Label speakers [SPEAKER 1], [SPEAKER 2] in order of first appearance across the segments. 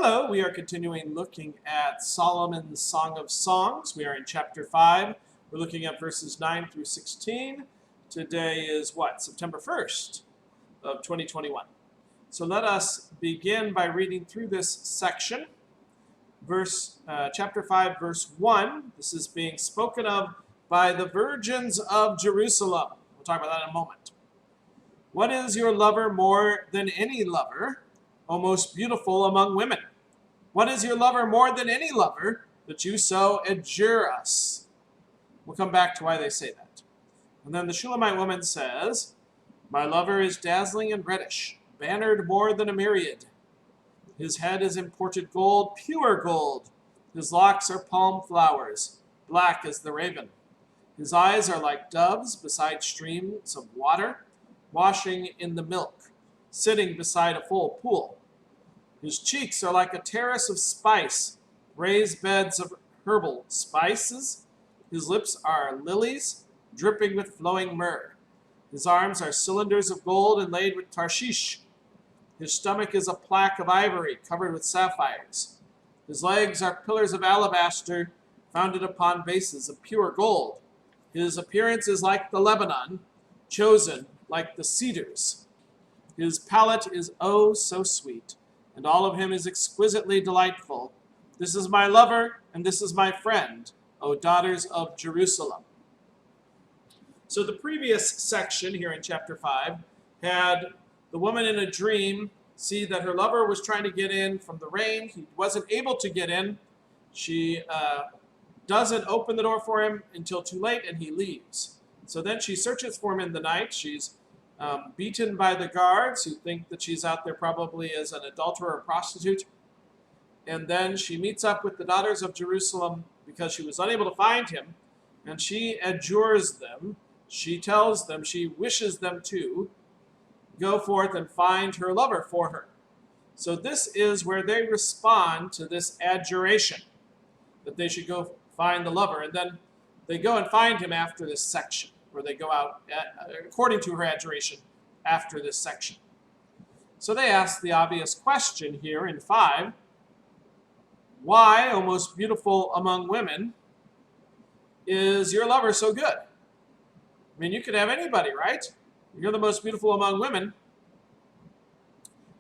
[SPEAKER 1] Hello, we are continuing looking at Solomon's Song of Songs. We are in chapter 5. We're looking at verses 9 through 16. Today is what? September 1st of 2021. So let us begin by reading through this section. Chapter 5, verse 1. This is being spoken of by the virgins of Jerusalem. We'll talk about that in a moment. What is your lover more than any lover, O most beautiful among women? What is your lover more than any lover, that you so adjure us? We'll come back to why they say that. And then the Shulamite woman says, my lover is dazzling and reddish, bannered more than a myriad. His head is imported gold, pure gold. His locks are palm flowers, black as the raven. His eyes are like doves beside streams of water, washing in the milk, sitting beside a full pool. His cheeks are like a terrace of spice, raised beds of herbal spices. His lips are lilies, dripping with flowing myrrh. His arms are cylinders of gold inlaid with tarshish. His stomach is a plaque of ivory covered with sapphires. His legs are pillars of alabaster founded upon bases of pure gold. His appearance is like the Lebanon, chosen like the cedars. His palate is oh so sweet, and all of him is exquisitely delightful. This is my lover, and this is my friend, O daughters of Jerusalem. So the previous section here in chapter 5 had the woman in a dream see that her lover was trying to get in from the rain. He wasn't able to get in. She doesn't open the door for him until too late, and he leaves. So then she searches for him in the night. She's beaten by the guards, who think that she's out there probably as an adulterer or prostitute. And then she meets up with the daughters of Jerusalem because she was unable to find him, and she adjures them. She tells them, she wishes them to go forth and find her lover for her. So this is where they respond to this adjuration, that they should go find the lover. And then they go and find him after this section, where they go out, according to her adjuration, after this section. So they ask the obvious question here in 5, why, O most beautiful among women, is your lover so good? I mean, you could have anybody, right? You're the most beautiful among women.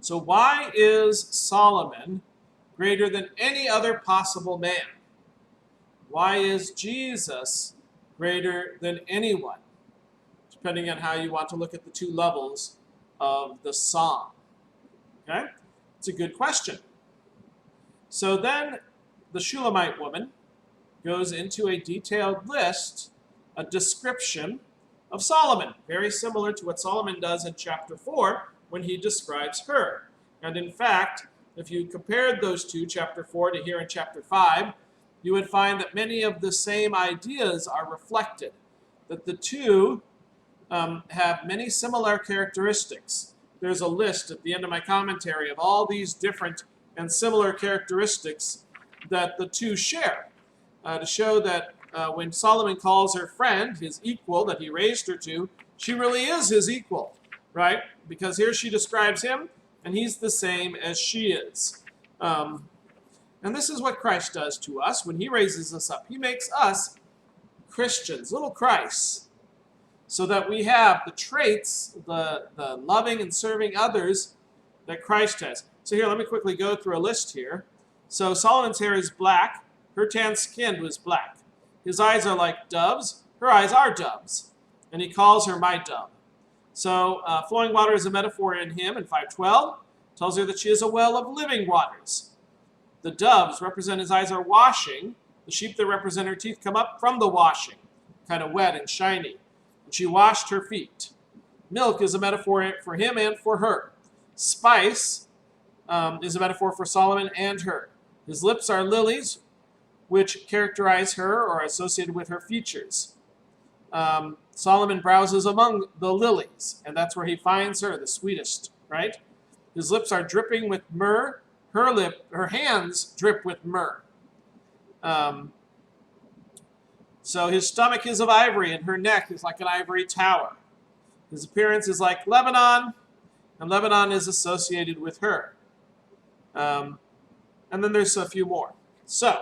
[SPEAKER 1] So why is Solomon greater than any other possible man? Why is Jesus greater than anyone? Depending on how you want to look at the two levels of the song. Okay? It's a good question. So then the Shulamite woman goes into a detailed list, a description of Solomon, very similar to what Solomon does in chapter 4 when he describes her. And in fact, if you compared those two, chapter 4 to here in chapter 5, you would find that many of the same ideas are reflected, that the two have many similar characteristics. There's a list at the end of my commentary of all these different and similar characteristics that the two share, to show that when Solomon calls her friend, his equal that he raised her to, she really is his equal, right? Because here she describes him, and he's the same as she is. And this is what Christ does to us when he raises us up. He makes us Christians, little Christs, so that we have the traits, the loving and serving others that Christ has. So here, let me quickly go through a list here. So Solomon's hair is black. Her tan skin was black. His eyes are like doves. Her eyes are doves. And he calls her my dove. So flowing water is a metaphor in him in 5:12. Tells her that she is a well of living waters. The doves represent his eyes are washing. The sheep that represent her teeth come up from the washing, kind of wet and shiny. And she washed her feet. Milk is a metaphor for him and for her. Spice is a metaphor for Solomon and her. His lips are lilies, which characterize her or are associated with her features. Solomon browses among the lilies, and that's where he finds her, the sweetest, right? His lips are dripping with myrrh. Her hands drip with myrrh. So his stomach is of ivory, and her neck is like an ivory tower. His appearance is like Lebanon, and Lebanon is associated with her. And then there's a few more. So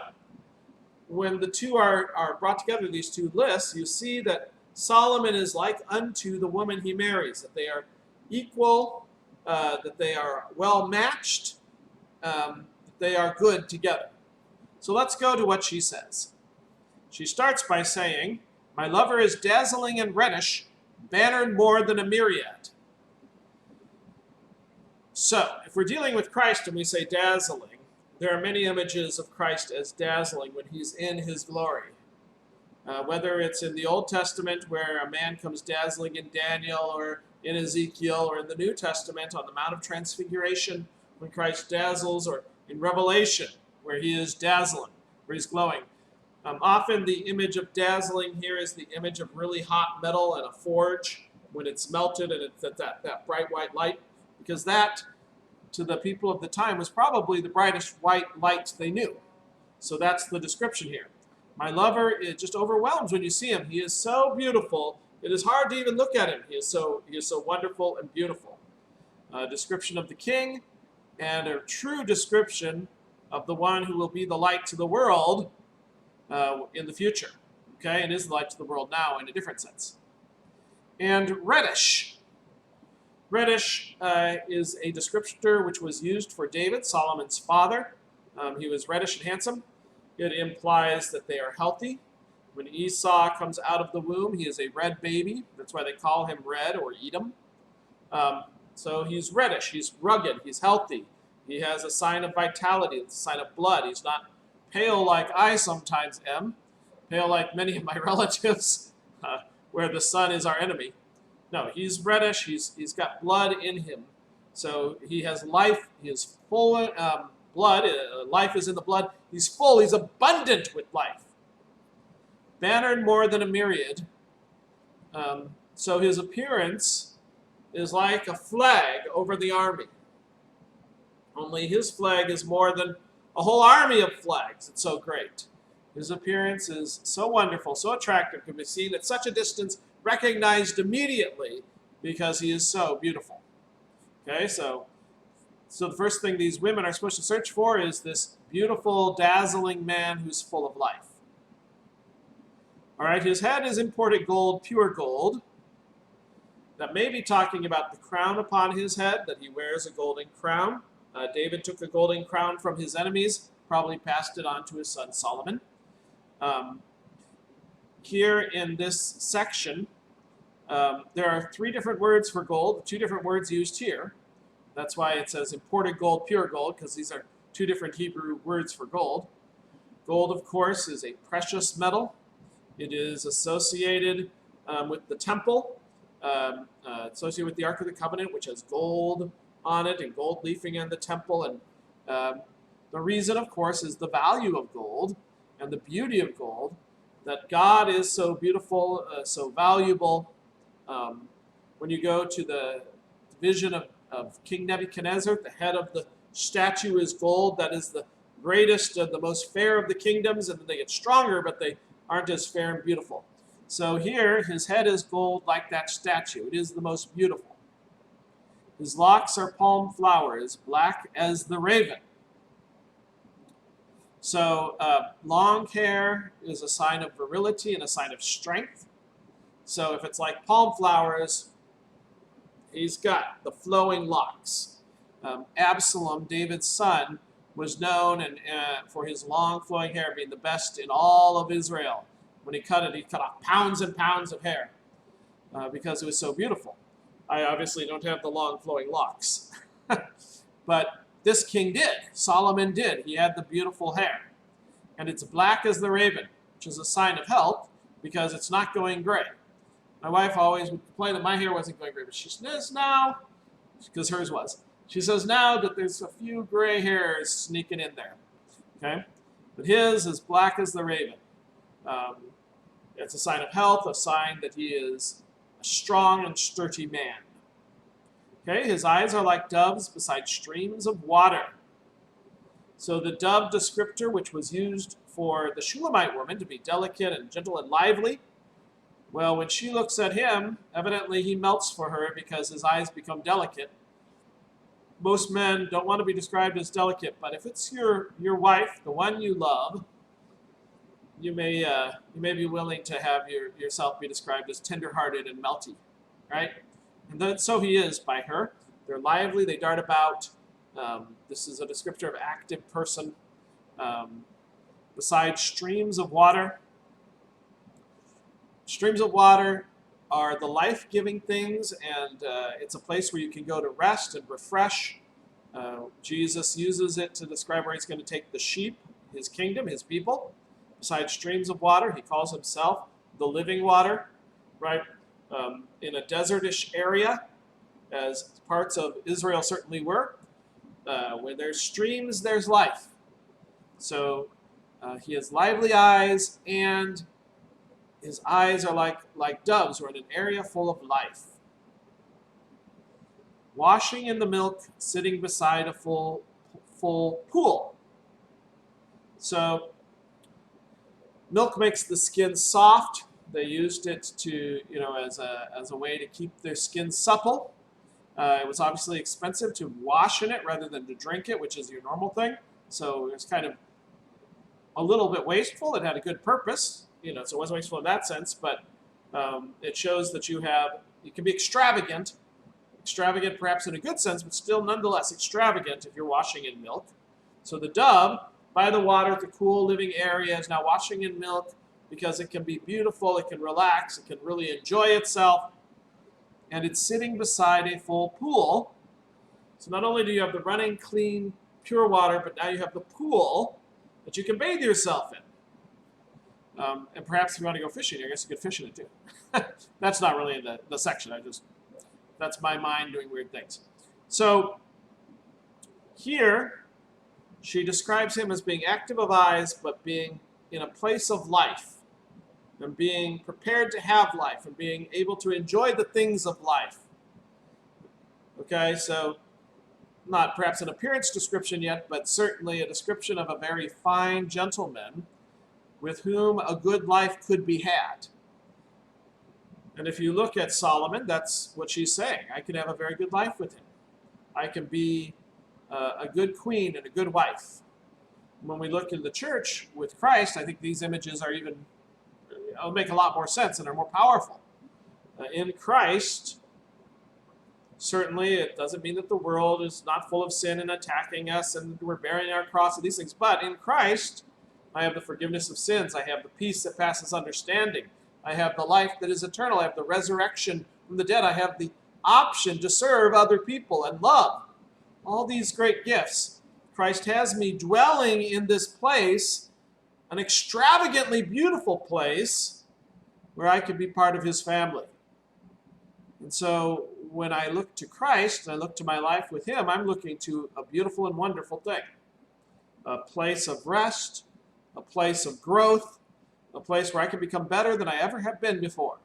[SPEAKER 1] when the two are brought together, these two lists, you see that Solomon is like unto the woman he marries, that they are equal, that they are well matched, that they are good together. So let's go to what she says. She starts by saying, my lover is dazzling and reddish, bannered more than a myriad. So, if we're dealing with Christ and we say dazzling, there are many images of Christ as dazzling when he's in his glory. Whether it's in the Old Testament where a man comes dazzling in Daniel, or in Ezekiel, or in the New Testament on the Mount of Transfiguration when Christ dazzles, or in Revelation where he is dazzling, where he's glowing. Often the image of dazzling here is the image of really hot metal in a forge when it's melted and it's that bright white light, because that, to the people of the time, was probably the brightest white light they knew. So that's the description here. My lover, it just overwhelms when you see him. He is so beautiful, it is hard to even look at him. He is so wonderful and beautiful. A description of the king, and a true description of the one who will be the light to the world in the future. Okay, it is the light to the world now in a different sense. And reddish. Reddish is a descriptor which was used for David, Solomon's father. He was reddish and handsome. It implies that they are healthy. When Esau comes out of the womb, he is a red baby. That's why they call him Red or Edom. So he's reddish, he's rugged, he's healthy. He has a sign of vitality, it's a sign of blood. He's not pale like I sometimes am, pale like many of my relatives, where the sun is our enemy. No, he's reddish, he's got blood in him. So he has life, he is full blood, life is in the blood. He's full, he's abundant with life. Bannered more than a myriad. So his appearance is like a flag over the army. Only his flag is more than a whole army of flags. It's so great. His appearance is so wonderful, so attractive, can be seen at such a distance, recognized immediately because he is so beautiful. Okay, so the first thing these women are supposed to search for is this beautiful, dazzling man who's full of life. All right, his head is imported gold, pure gold. That may be talking about the crown upon his head, that he wears a golden crown. David took a golden crown from his enemies, probably passed it on to his son Solomon. Here in this section, there are 3 different words for gold, 2 different words used here. That's why it says imported gold, pure gold, because these are 2 different Hebrew words for gold. Gold, of course, is a precious metal. It is associated with the temple, associated with the Ark of the Covenant, which has gold on it and gold leafing in the temple. And the reason, of course, is the value of gold and the beauty of gold, that God is so beautiful, so valuable. When you go to the vision of King Nebuchadnezzar, the head of the statue is gold. That is the greatest and the most fair of the kingdoms, and then they get stronger, but they aren't as fair and beautiful. So here, his head is gold like that statue. It is the most beautiful. His locks are palm flowers, black as the raven. So long hair is a sign of virility and a sign of strength. So if it's like palm flowers, he's got the flowing locks. Absalom, David's son, was known for his long flowing hair being the best in all of Israel. When he cut off pounds and pounds of hair because it was so beautiful. I obviously don't have the long flowing locks. But this king did. Solomon did. He had the beautiful hair. And it's black as the raven, which is a sign of health because it's not going gray. My wife always would complain that my hair wasn't going gray, but she says now, because hers was, she says now that there's a few gray hairs sneaking in there. Okay? But his is black as the raven. It's a sign of health, a sign that he is a strong and sturdy man. Okay, his eyes are like doves beside streams of water. So the dove descriptor, which was used for the Shulamite woman to be delicate and gentle and lively, well, when she looks at him, evidently he melts for her because his eyes become delicate. most men don't want to be described as delicate, but if it's your wife, the one you love, you may be willing to have yourself be described as tenderhearted and melty, right? And then, so he is by her. They're lively, they dart about. This is a descriptor of active person. Besides streams of water. Streams of water are the life-giving things, and it's a place where you can go to rest and refresh. Jesus uses it to describe where he's going to take the sheep, his kingdom, his people. Besides streams of water, he calls himself the living water, right? In a desertish area, as parts of Israel certainly were. Where there's streams, there's life. So he has lively eyes, and his eyes are like doves, or in an area full of life. Washing in the milk, sitting beside a full pool. So milk makes the skin soft. They used it to, as a way to keep their skin supple. It was obviously expensive to wash in it rather than to drink it, which is your normal thing. So it was kind of a little bit wasteful. It had a good purpose, so it wasn't wasteful in that sense, but it shows that you can be extravagant perhaps in a good sense, but still nonetheless extravagant if you're washing in milk. So the dove, by the water, the cool living area, is now washing in milk because it can be beautiful, it can relax, it can really enjoy itself, and it's sitting beside a full pool. So not only do you have the running, clean, pure water, but now you have the pool that you can bathe yourself in. And perhaps if you want to go fishing, I guess you could fish in it too. That's not really in the section. That's my mind doing weird things. So here, she describes him as being active of eyes, but being in a place of life, and being prepared to have life, and being able to enjoy the things of life. Okay, so not perhaps an appearance description yet, but certainly a description of a very fine gentleman with whom a good life could be had. And if you look at Solomon, that's what she's saying. I can have a very good life with him. I can be a good queen and a good wife. When we look in the church with Christ, I think these images are even, make a lot more sense and are more powerful. In Christ, certainly it doesn't mean that the world is not full of sin and attacking us and we're bearing our cross and these things, but in Christ, I have the forgiveness of sins. I have the peace that passes understanding. I have the life that is eternal. I have the resurrection from the dead. I have the option to serve other people and love. All these great gifts. Christ has me dwelling in this place, an extravagantly beautiful place, where I can be part of his family. And so when I look to Christ and I look to my life with him, I'm looking to a beautiful and wonderful thing. A place of rest, a place of growth, a place where I can become better than I ever have been before.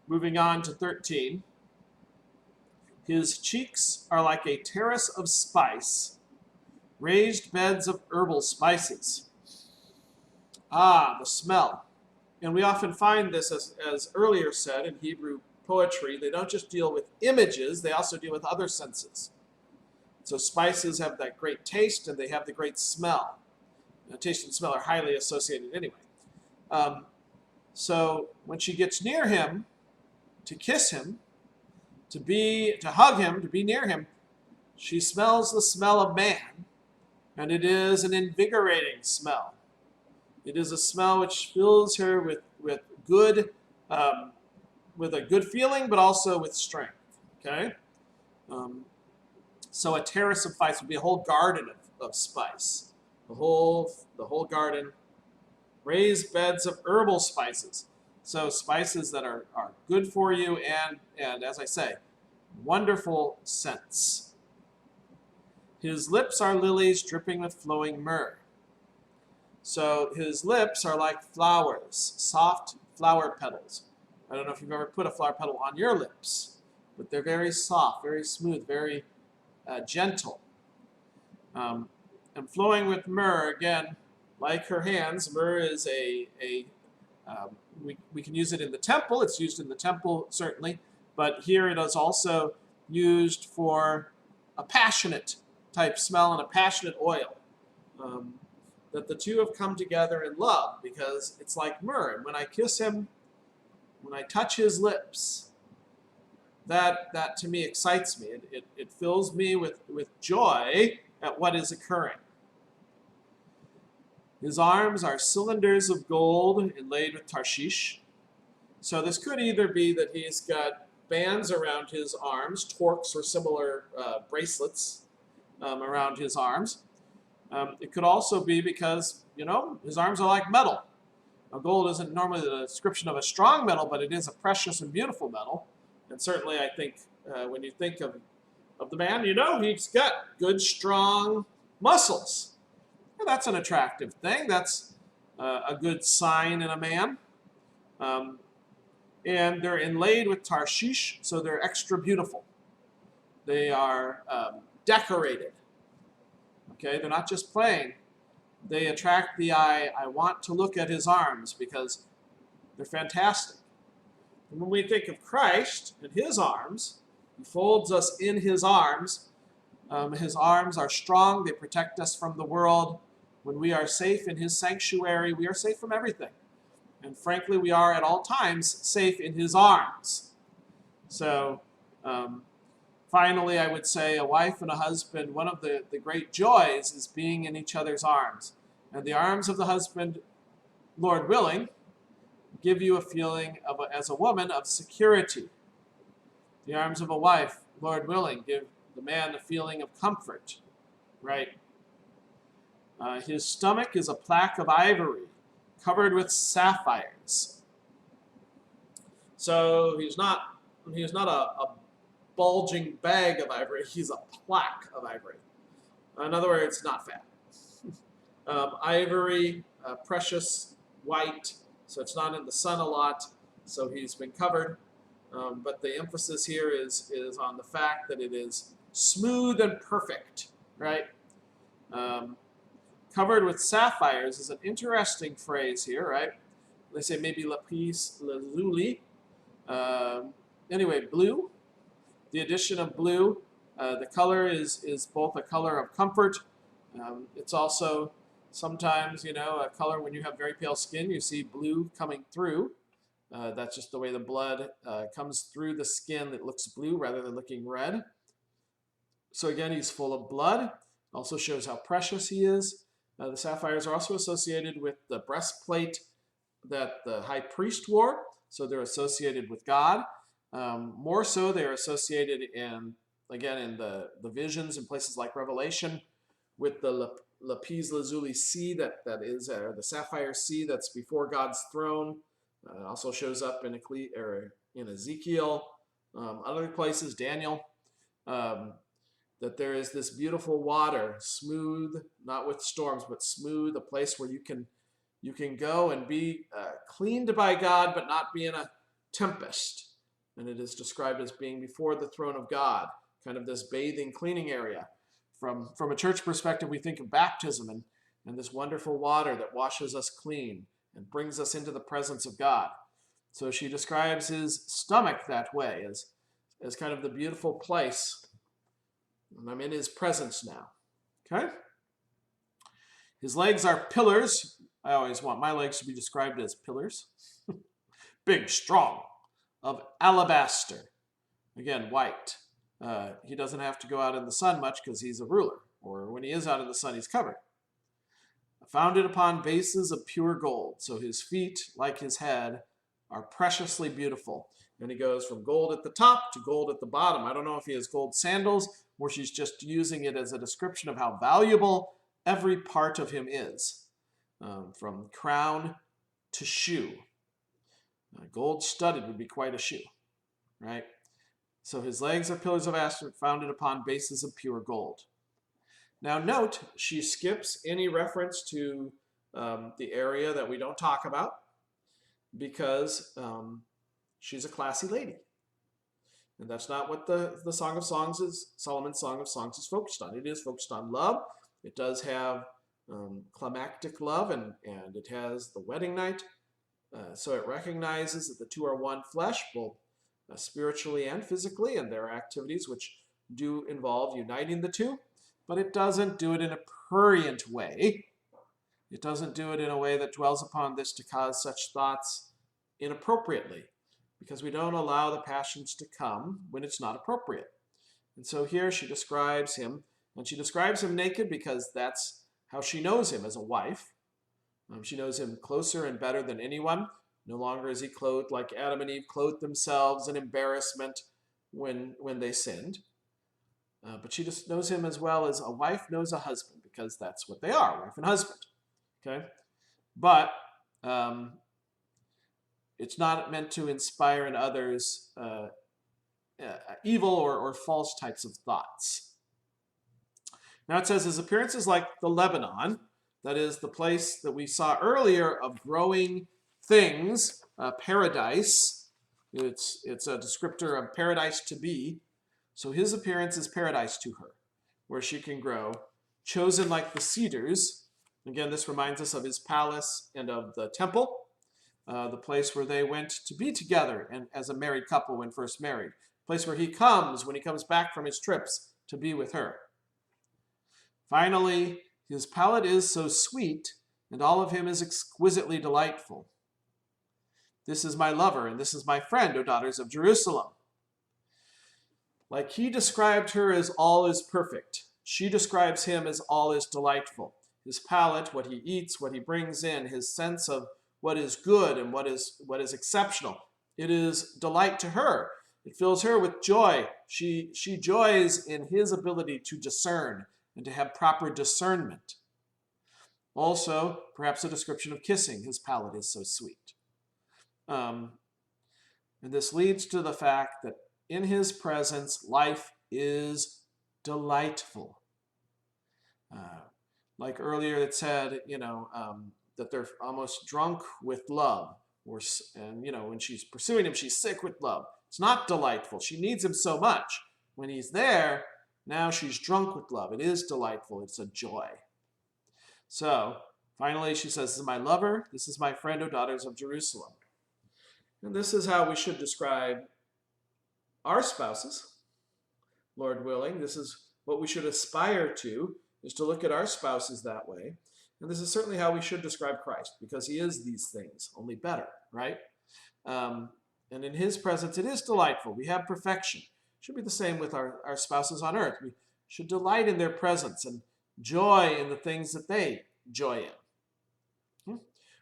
[SPEAKER 1] Moving on to 13. His cheeks are like a terrace of spice, raised beds of herbal spices. Ah, the smell. And we often find this, as earlier said, in Hebrew poetry. They don't just deal with images, they also deal with other senses. So spices have that great taste, and they have the great smell. Taste and smell are highly associated anyway. So when she gets near him, to kiss him, to hug him, to be near him, she smells the smell of man, and it is an invigorating smell. It is a smell which fills her with good, with a good feeling, but also with strength. Okay, so a terrace of spice would be a whole garden of spice, the whole garden, raised beds of herbal spices. So spices that are good for you and as I say, wonderful scents. His lips are lilies dripping with flowing myrrh. So his lips are like flowers, soft flower petals. I don't know if you've ever put a flower petal on your lips, but they're very soft, very smooth, very gentle. And flowing with myrrh, again, like her hands, myrrh is we can use it in the temple. It's used in the temple, certainly. But here it is also used for a passionate type smell and a passionate oil. That the two have come together in love, because it's like myrrh. And when I kiss him, when I touch his lips, that to me excites me. It fills me with joy at what is occurring. His arms are cylinders of gold inlaid with tarshish. So this could either be that he's got bands around his arms, torques or similar bracelets around his arms. It could also be because, his arms are like metal. Now, gold isn't normally the description of a strong metal, but it is a precious and beautiful metal. And certainly I think when you think of the man, he's got good, strong muscles. Well, that's an attractive thing. That's a good sign in a man. And they're inlaid with tarshish, so they're extra beautiful. They are decorated. Okay, they're not just plain. They attract the eye. I want to look at his arms because they're fantastic. And when we think of Christ and his arms, he folds us in his arms. His arms are strong. They protect us from the world. When we are safe in his sanctuary, we are safe from everything. And frankly, we are at all times safe in his arms. So, finally, I would say a wife and a husband, one of the great joys is being in each other's arms. And the arms of the husband, Lord willing, give you a feeling of, as a woman, of security. The arms of a wife, Lord willing, give the man the feeling of comfort, right? His stomach is a plaque of ivory covered with sapphires. So he's not a bulging bag of ivory, he's a plaque of ivory. In other words, not fat. Ivory, precious white, so it's not in the sun a lot, so he's been covered. But the emphasis here is on the fact that it is smooth and perfect, right? Covered with sapphires is an interesting phrase here, right? They say maybe lapis lazuli. Anyway, blue. The addition of blue. The color is both a color of comfort. It's also sometimes, a color when you have very pale skin, you see blue coming through. That's just the way the blood comes through the skin. It looks blue rather than looking red. So again, he's full of blood. Also shows how precious he is. The sapphires are also associated with the breastplate that the high priest wore. So they're associated with God. More so, they're associated in the visions in places like Revelation with the lapis lazuli sea that is the sapphire sea that's before God's throne. Also shows up in Ezekiel, other places, Daniel, that there is this beautiful water, smooth, not with storms, but smooth, a place where you can go and be cleaned by God, but not be in a tempest. And it is described as being before the throne of God, kind of this bathing, cleaning area. From a church perspective, we think of baptism and this wonderful water that washes us clean and brings us into the presence of God. So she describes his stomach that way, as kind of the beautiful place. And I'm in his presence now. Okay? His legs are pillars. I always want my legs to be described as pillars. Big, strong, of alabaster. Again, white. He doesn't have to go out in the sun much because he's a ruler. Or when he is out in the sun, he's covered. Founded upon bases of pure gold. So his feet, like his head, are preciously beautiful. And he goes from gold at the top to gold at the bottom. I don't know if he has gold sandals or she's just using it as a description of how valuable every part of him is. From crown to shoe. Gold studded would be quite a shoe, right? So his legs are pillars of aspen founded upon bases of pure gold. Now note, she skips any reference to the area that we don't talk about because she's a classy lady. And that's not what the Song of Songs is, Solomon's Song of Songs is focused on. It is focused on love. It does have climactic love and it has the wedding night. So it recognizes that the two are one flesh, both spiritually and physically, and there are activities which do involve uniting the two, but it doesn't do it in a prurient way. It doesn't do it in a way that dwells upon this to cause such thoughts inappropriately, because we don't allow the passions to come when it's not appropriate. And so here she describes him, and she describes him naked because that's how she knows him as a wife. She knows him closer and better than anyone. No longer is he clothed like Adam and Eve clothed themselves in embarrassment when they sinned. But she just knows him as well as a wife knows a husband, because that's what they are, wife and husband. Okay? But it's not meant to inspire in others evil or false types of thoughts. Now it says his appearance is like the Lebanon, that is the place that we saw earlier of growing things, paradise. It's a descriptor of paradise to be. So his appearance is paradise to her, where she can grow, chosen like the cedars. Again, this reminds us of his palace and of the temple, the place where they went to be together and as a married couple when first married, the place where he comes when he comes back from his trips to be with her. Finally, his palate is so sweet, and all of him is exquisitely delightful. This is my lover, and this is my friend, O daughters of Jerusalem. Like he described her as all is perfect, she describes him as all is delightful. His palate, what he eats, what he brings in, his sense of what is good and what is exceptional. It is delight to her. It fills her with joy. She joys in his ability to discern and to have proper discernment. Also, perhaps a description of kissing. His palate is so sweet. And this leads to the fact that in his presence, life is delightful. Like earlier it said, that they're almost drunk with love. And when she's pursuing him, she's sick with love. It's not delightful. She needs him so much. When he's there, now she's drunk with love. It is delightful. It's a joy. So, finally she says, this is my lover. This is my friend, O daughters of Jerusalem. And this is how we should describe our spouses, Lord willing. This is what we should aspire to, is to look at our spouses that way. And this is certainly how we should describe Christ, because he is these things, only better, right? And in his presence, it is delightful. We have perfection. It should be the same with our spouses on earth. We should delight in their presence and joy in the things that they joy in.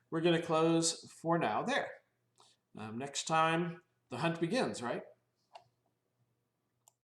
[SPEAKER 1] We're going to close for now there. Next time, the hunt begins, right?